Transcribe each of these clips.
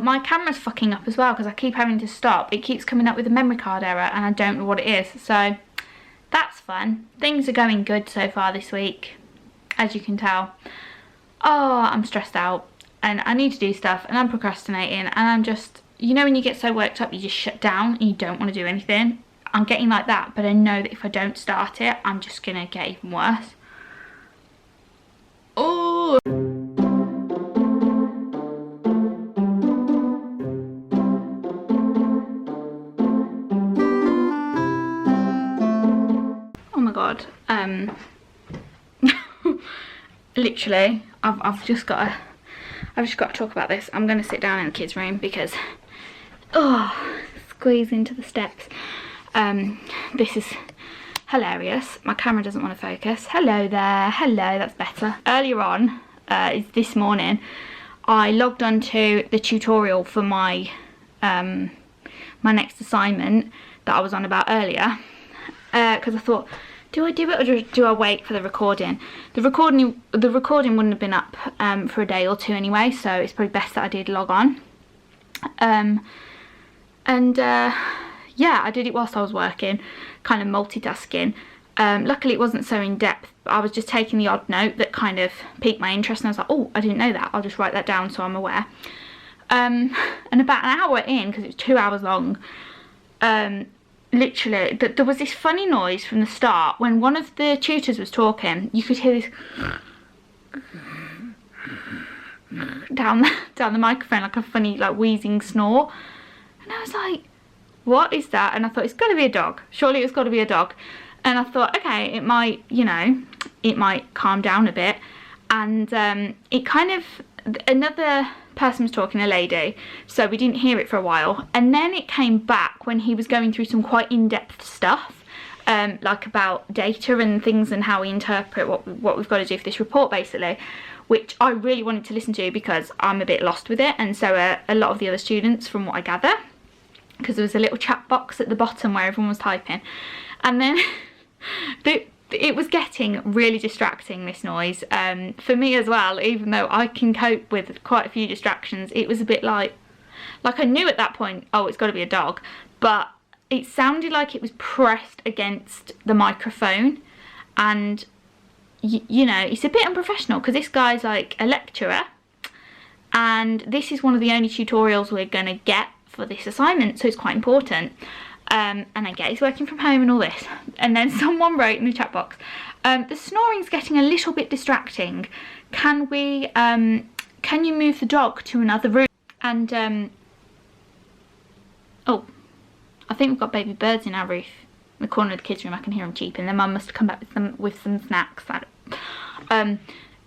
my camera's fucking up as well because I keep having to stop. It keeps coming up with a memory card error and I don't know what it is. So that's fun. Things are going good so far this week, as you can tell. Oh, I'm stressed out and I need to do stuff and I'm procrastinating and I'm just, you know when you get so worked up you just shut down and you don't want to do anything? I'm getting like that, but I know that if I don't start it, I'm just gonna get even worse. Oh! Oh my god. Literally, I've just got to talk about this. I'm gonna sit down in the kids' room because squeeze into the steps. This is hilarious. My camera doesn't want to focus. Hello there. Hello, that's better. Earlier on, this morning, I logged onto the tutorial for my my next assignment that I was on about earlier, because I thought, do I do it or do I wait for the recording? The recording wouldn't have been up for a day or two anyway, so it's probably best that I did log on. Yeah, I did it whilst I was working, kind of multitasking. Luckily it wasn't so in depth, but I was just taking the odd note that kind of piqued my interest and I was like, oh, I didn't know that, I'll just write that down so I'm aware. And about an hour in, because it was 2 hours long, literally, there was this funny noise from the start. When one of the tutors was talking, you could hear this down the microphone, like a funny, like, wheezing snore. And I was like, what is that? And I thought, it's got to be a dog. Surely it's got to be a dog. And I thought, okay, it might, you know, it might calm down a bit. And it kind of, another person was talking, a lady, so we didn't hear it for a while. And then it came back when he was going through some quite in-depth stuff, like about data and things and how we interpret what we've got to do for this report, basically, which I really wanted to listen to because I'm a bit lost with it, and so a lot of the other students, from what I gather, because there was a little chat box at the bottom where everyone was typing. And then it was getting really distracting, this noise, for me as well. Even though I can cope with quite a few distractions, it was a bit like I knew at that point, oh, it's got to be a dog, but it sounded like it was pressed against the microphone, and you know, it's a bit unprofessional because this guy's like a lecturer and this is one of the only tutorials we're going to get for this assignment, so it's quite important. And I get he's working from home and all this. And then someone wrote in the chat box, the snoring's getting a little bit distracting. Can you move the dog to another room? And oh, I think we've got baby birds in our roof. In the corner of the kids' room, I can hear them cheeping. Their mum must have come back with some snacks. And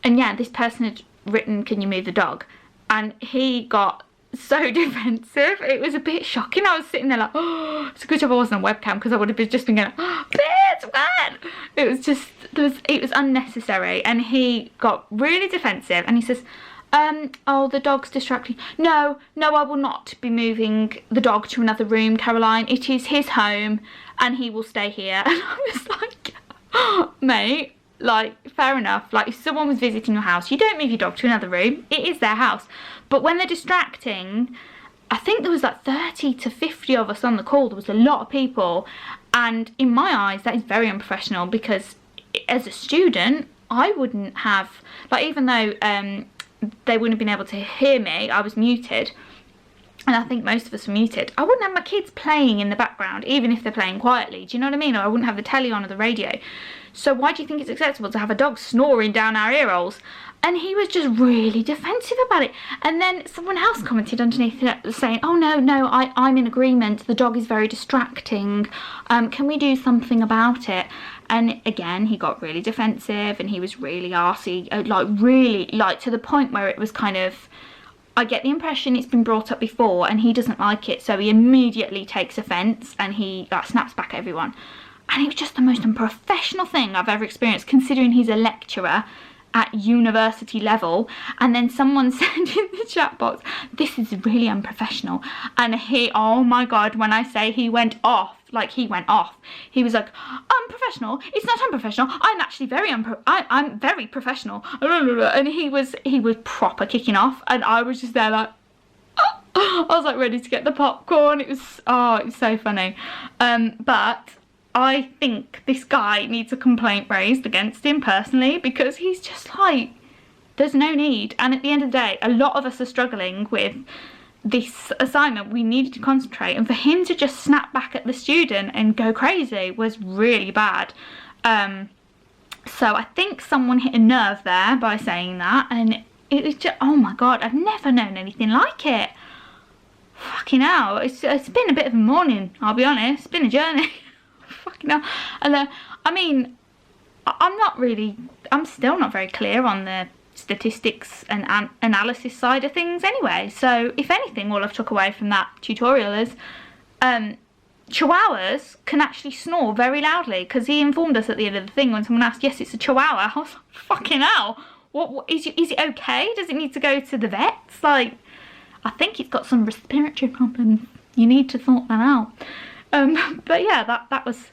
yeah, this person had written, can you move the dog? And he got so defensive. It was a bit shocking. I was sitting there like, oh, it's a good job I wasn't on webcam because I would have just been going, oh, bitch, what? It was just, it was unnecessary. And he got really defensive and he says, oh, the dog's distracting. No, I will not be moving the dog to another room, Caroline. It is his home and he will stay here. And I was like, oh, mate, like, fair enough. Like, if someone was visiting your house, you don't move your dog to another room. It is their house. But when they're distracting, I think there was like 30 to 50 of us on the call. There was a lot of people. And in my eyes, that is very unprofessional because as a student, I wouldn't have, like, even though they wouldn't have been able to hear me, I was muted. And I think most of us were muted. I wouldn't have my kids playing in the background, even if they're playing quietly. Do you know what I mean? Or I wouldn't have the telly on or the radio. So why do you think it's acceptable to have a dog snoring down our ear holes? And he was just really defensive about it. And then someone else commented underneath it saying, oh, no, I'm in agreement. The dog is very distracting. Can we do something about it? And again, he got really defensive and he was really arsey, like to the point where it was kind of, I get the impression it's been brought up before and he doesn't like it. So he immediately takes offence and he like snaps back at everyone. And it was just the most unprofessional thing I've ever experienced, considering he's a lecturer at university level. And then someone said in the chat box, this is really unprofessional. And he, oh my God, when I say he went off, like he went off. He was like, unprofessional? It's not unprofessional. I'm actually I'm very professional. And he was proper kicking off. And I was just there like, I was like ready to get the popcorn. It was so funny. But I think this guy needs a complaint raised against him personally, because he's just like, there's no need. And at the end of the day, a lot of us are struggling with this assignment. We needed to concentrate, and for him to just snap back at the student and go crazy was really bad. So I think someone hit a nerve there by saying that, and it was just, oh my god, I've never known anything like it. Fucking hell, it's been a bit of a morning, I'll be honest. It's been a journey. Fucking hell. And I mean, I'm still not very clear on the statistics and analysis side of things anyway. So if anything, all I've took away from that tutorial is chihuahuas can actually snore very loudly, because he informed us at the end of the thing when someone asked, yes, it's a chihuahua. I was like, fucking hell, what is it okay? Does it need to go to the vets? Like, I think it's got some respiratory problems. You need to sort that out. But yeah, that was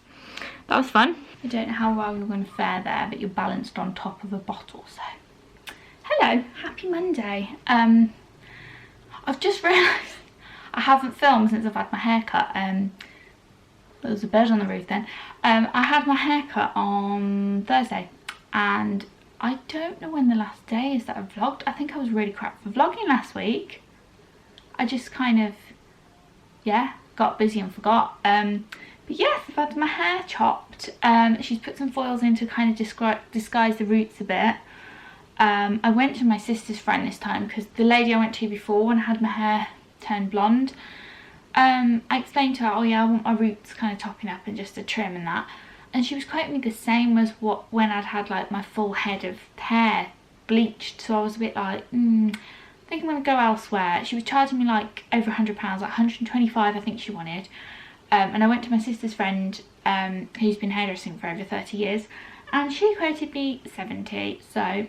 fun. I don't know how well you're going to fare there, but you're balanced on top of a bottle. So hello, happy Monday. I've just realised I haven't filmed since I've had my haircut. There was a bird on the roof then. I had my haircut on Thursday, and I don't know when the last day is that I vlogged. I think I was really crap for vlogging last week. I just kind of, yeah, got busy and forgot. But yes, I've had my hair chopped. She's put some foils in to kind of disguise the roots a bit. I went to my sister's friend this time, because the lady I went to before, when I had my hair turned blonde, I explained to her, oh yeah, I want my roots kind of topping up and just a trim and that. And she was quoting me the same as when I'd had like my full head of hair bleached. So I was a bit like, I think I'm going to go elsewhere. She was charging me like over £100, like 125 I think she wanted. And I went to my sister's friend, who's been hairdressing for over 30 years, and she quoted me 70. So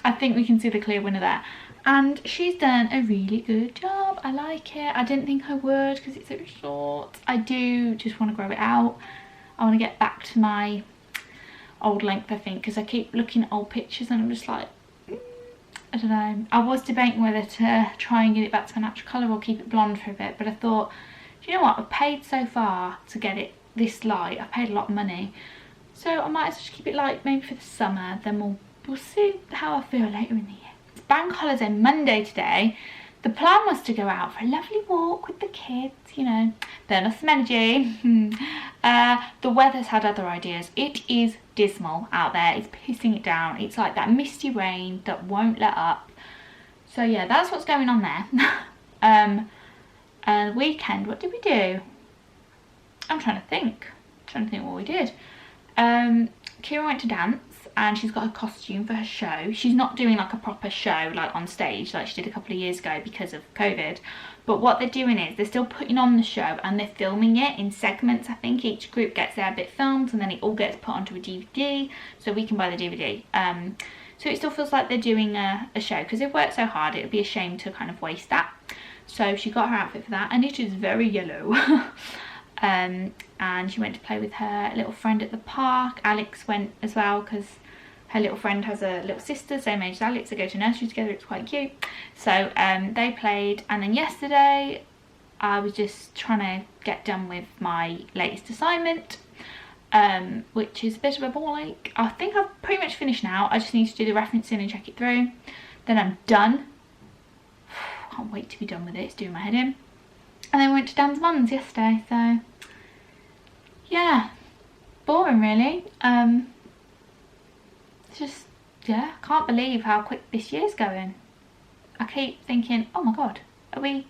I think we can see the clear winner there. And she's done a really good job. I like it. I didn't think I would, because it's so short. I do just want to grow it out. I want to get back to my old length, I think, because I keep looking at old pictures and I'm just like, I don't know. I was debating whether to try and get it back to my natural colour or keep it blonde for a bit, but I thought, do you know what? I've paid so far to get it this light. I've paid a lot of money. So I might as well just keep it light maybe for the summer. Then we'll see how I feel later in the year. It's bank holiday Monday today. The plan was to go out for a lovely walk with the kids, you know, burn off some energy. The weather's had other ideas. It is dismal out there. It's pissing it down. It's like that misty rain that won't let up. So yeah, that's what's going on there. Weekend, what did we do? I'm trying to think what we did. Kira went to dance, and she's got a costume for her show. She's not doing like a proper show like on stage like she did a couple of years ago because of COVID, but what they're doing is they're still putting on the show and they're filming it in segments. I think each group gets their bit filmed and then it all gets put onto a DVD, so we can buy the DVD. So it still feels like they're doing a show, because they've worked so hard, it would be a shame to kind of waste that. So she got her outfit for that, and it is very yellow. And she went to play with her little friend at the park. Alex went as well, because her little friend has a little sister, same age as Alex. They go to nursery together, it's quite cute. So they played, and then yesterday I was just trying to get done with my latest assignment, which is a bit of a ball ache. I think I've pretty much finished now. I just need to do the referencing and check it through. Then I'm done. Can't wait to be done with it, it's doing my head in. And then we went to Dan's mum's yesterday, so yeah, boring really. It's just, yeah, can't believe how quick this year's going. I keep thinking, oh my god, are we,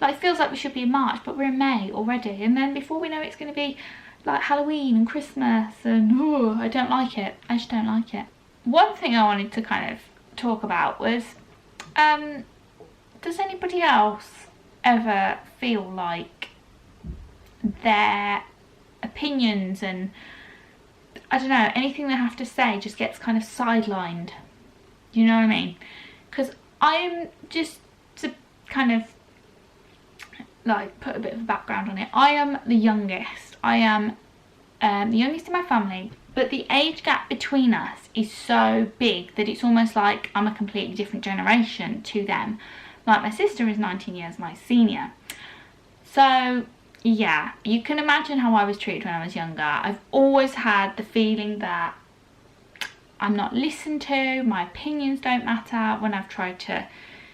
like, it feels like we should be in March, but we're in May already, and then before we know it's going to be like Halloween and Christmas, and oh, I don't like it. I just don't like it. One thing I wanted to kind of talk about was, does anybody else ever feel like their opinions and, I don't know, anything they have to say just gets kind of sidelined? You know what I mean? Because I'm just to kind of like put a bit of a background on it. I am the youngest. I am the youngest in my family, but the age gap between us is so big that it's almost like I'm a completely different generation to them. Like, my sister is 19 years my senior. So yeah, you can imagine how I was treated when I was younger. I've always had the feeling that I'm not listened to, my opinions don't matter. When I've tried to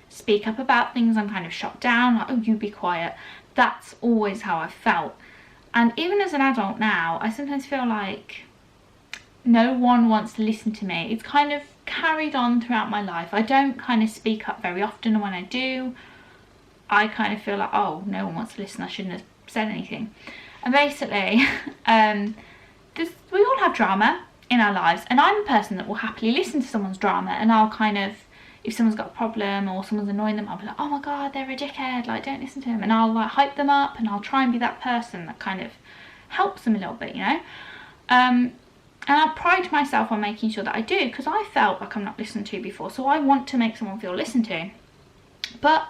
speak up about things, I'm kind of shot down, like, oh, you be quiet. That's always how I've felt. And even as an adult now, I sometimes feel like no one wants to listen to me. It's kind of carried on throughout my life. I don't kind of speak up very often, and when I do, I kind of feel like, oh, no one wants to listen, I shouldn't have said anything. And basically, we all have drama in our lives, and I'm a person that will happily listen to someone's drama, and I'll kind of, if someone's got a problem or someone's annoying them, I'll be like, oh my god, they're a dickhead, like, don't listen to them. And I'll like hype them up, and I'll try and be that person that kind of helps them a little bit, you know. And I pride myself on making sure that I do, because I felt like I'm not listened to before, so I want to make someone feel listened to. But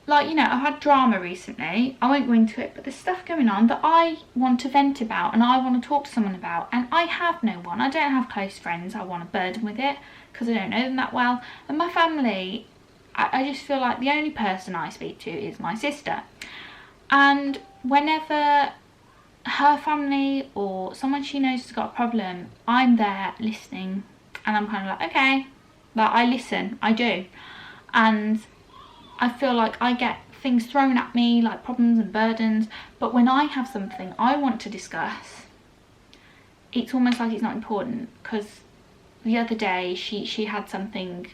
like, you know, I've had drama recently, I won't go into it, but there's stuff going on that I want to vent about and I want to talk to someone about, and I have no one. I don't have close friends I want to burden with it, because I don't know them that well. And my family, I just feel like the only person I speak to is my sister. And whenever her family or someone she knows has got a problem, I'm there listening, and I'm kind of like, okay, like, I listen, I do. And I feel like I get things thrown at me, like problems and burdens, but when I have something I want to discuss, it's almost like it's not important. Because the other day she had something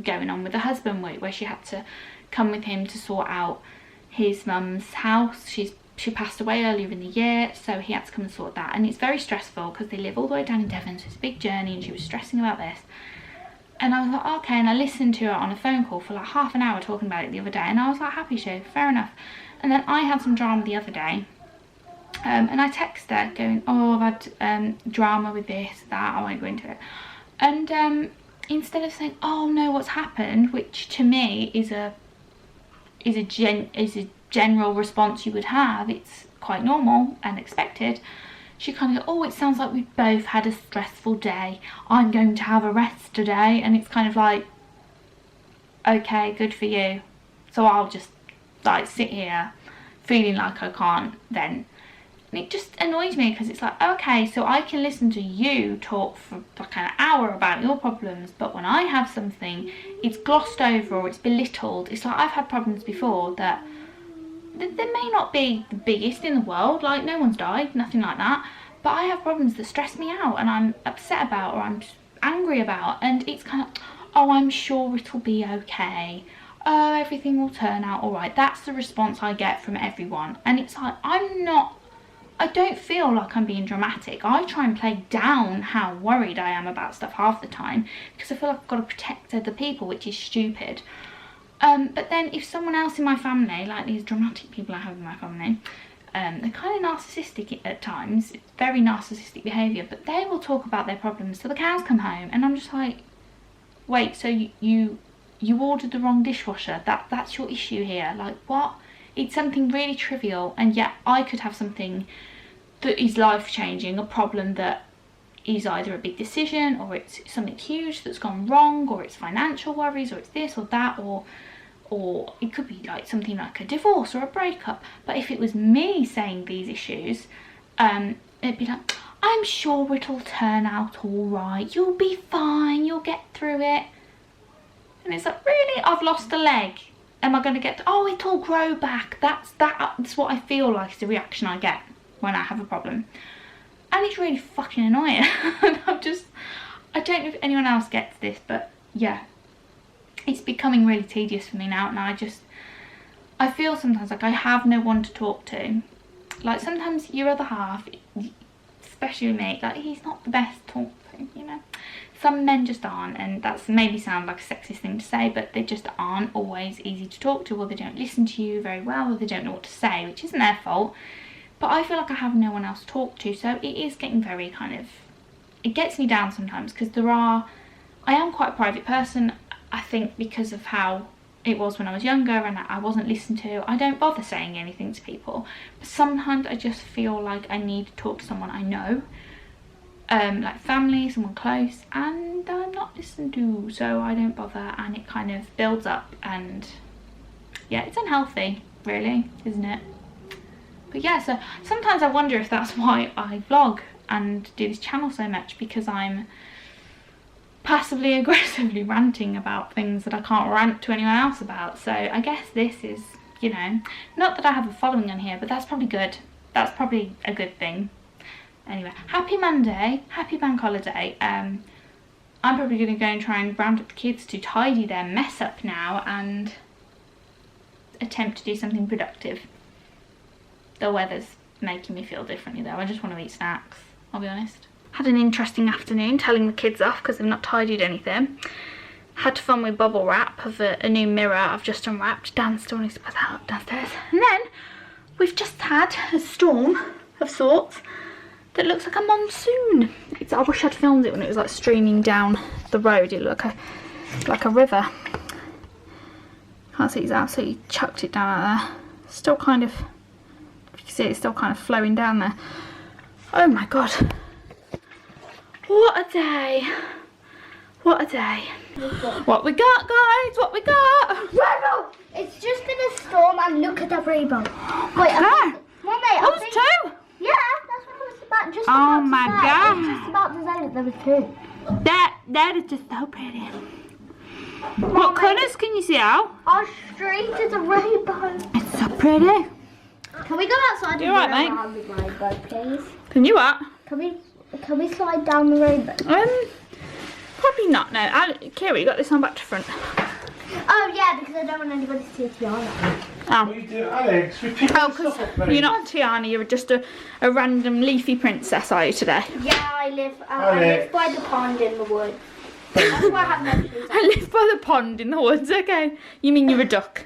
going on with her husband where she had to come with him to sort out his mum's house. She passed away earlier in the year, so he had to come and sort that, and it's very stressful because they live all the way down in Devon, so it's a big journey, and she was stressing about this. And I was like, okay, and I listened to her on a phone call for like half an hour talking about it the other day, and I was like, happy show, fair enough. And then I had some drama the other day, and I texted her going, oh, I've had drama with this, that, I won't go into it. And instead of saying, oh no, what's happened, which to me is a general response you would have, it's quite normal and expected, she kind of, oh, it sounds like we've both had a stressful day, I'm going to have a rest today. And it's kind of like, okay, good for you. So I'll just like sit here feeling like I can't then. And it just annoys me, because it's like, okay, so I can listen to you talk for like an hour about your problems, but when I have something, it's glossed over or it's belittled. It's like, I've had problems before that they may not be the biggest in the world, like no one's died, nothing like that, but I have problems that stress me out and I'm upset about or I'm angry about, and it's kind of, oh, I'm sure it'll be okay, oh, everything will turn out alright. That's the response I get from everyone, and it's like, I don't feel like I'm being dramatic. I try and play down how worried I am about stuff half the time, because I feel like I've got to protect other people, which is stupid. But then if someone else in my family, like these dramatic people I have in my family, they're kind of narcissistic at times, it's very narcissistic behaviour, but they will talk about their problems till the cows come home, and I'm just like, wait, so you ordered the wrong dishwasher, that's your issue here, like what? It's something really trivial, and yet I could have something that is life-changing, a problem that is either a big decision, or it's something huge that's gone wrong, or it's financial worries, or it's this or that, or it could be like something like a divorce or a breakup. But if it was me saying these issues, it'd be like, I'm sure it'll turn out all right, you'll be fine, you'll get through it. And it's like, really? I've lost a leg, am I going to get, oh, it'll grow back. That's what I feel like is the reaction I get when I have a problem. And it's really fucking annoying. I don't know if anyone else gets this, but yeah, it's becoming really tedious for me now. And I feel sometimes like I have no one to talk to. Like, sometimes your other half, especially me, like, he's not the best to talk to, you know. Some men just aren't, and that's maybe sound like a sexist thing to say, but they just aren't always easy to talk to, or they don't listen to you very well, or they don't know what to say, which isn't their fault. But I feel like I have no one else to talk to, so it is getting very kind of, it gets me down sometimes, because I am quite a private person, I think, because of how it was when I was younger and I wasn't listened to. I don't bother saying anything to people, but sometimes I just feel like I need to talk to someone I know, like family, someone close, and I'm not listened to, so I don't bother, and it kind of builds up, and yeah, it's unhealthy, really, isn't it? But yeah, so sometimes I wonder if that's why I vlog and do this channel so much, because I'm passively aggressively ranting about things that I can't rant to anyone else about. So I guess this is, you know, not that I have a following on here, but that's probably good. That's probably a good thing. Anyway, happy Monday, happy bank holiday. I'm probably going to go and try and round up the kids to tidy their mess up now and attempt to do something productive. The weather's making me feel differently though. I just want to eat snacks, I'll be honest. Had an interesting afternoon telling the kids off because they've not tidied anything. Had fun with bubble wrap of a new mirror I've just unwrapped. Dan still needs to put that up downstairs. And then we've just had a storm of sorts that looks like a monsoon. I wish I'd filmed it when it was like streaming down the road. It looked like a river. Can't see, he's absolutely chucked it down out there. Still kind of, you can see it's still kind of flowing down there. Oh my god. What a day. What a day. What we got, guys? What we got? Rainbow! It's just been a storm and look at the rainbow. Wait, Ah, Mummy, I think... two. Yeah, that's what I was about just Oh about to my say. God. I was just about to say that there were two. That is just so pretty. What colours can you see, Al? Our street is a rainbow. It's so pretty. Can we go outside You and alright, go mate? around the rainbow, please? Can you what? Can we slide down the rainbow? Probably not. No, Kira, you got this on back to front. Oh yeah, because I don't want anybody to see Tiana. Oh. What are you doing, Alex? We're picking Oh, this because up, mate. you're not Tiana, you're just a random leafy princess, are you, today? Yeah, I live by the pond in the woods. That's why I have no shoes on. I live by the pond in the woods, okay. You mean you're a duck?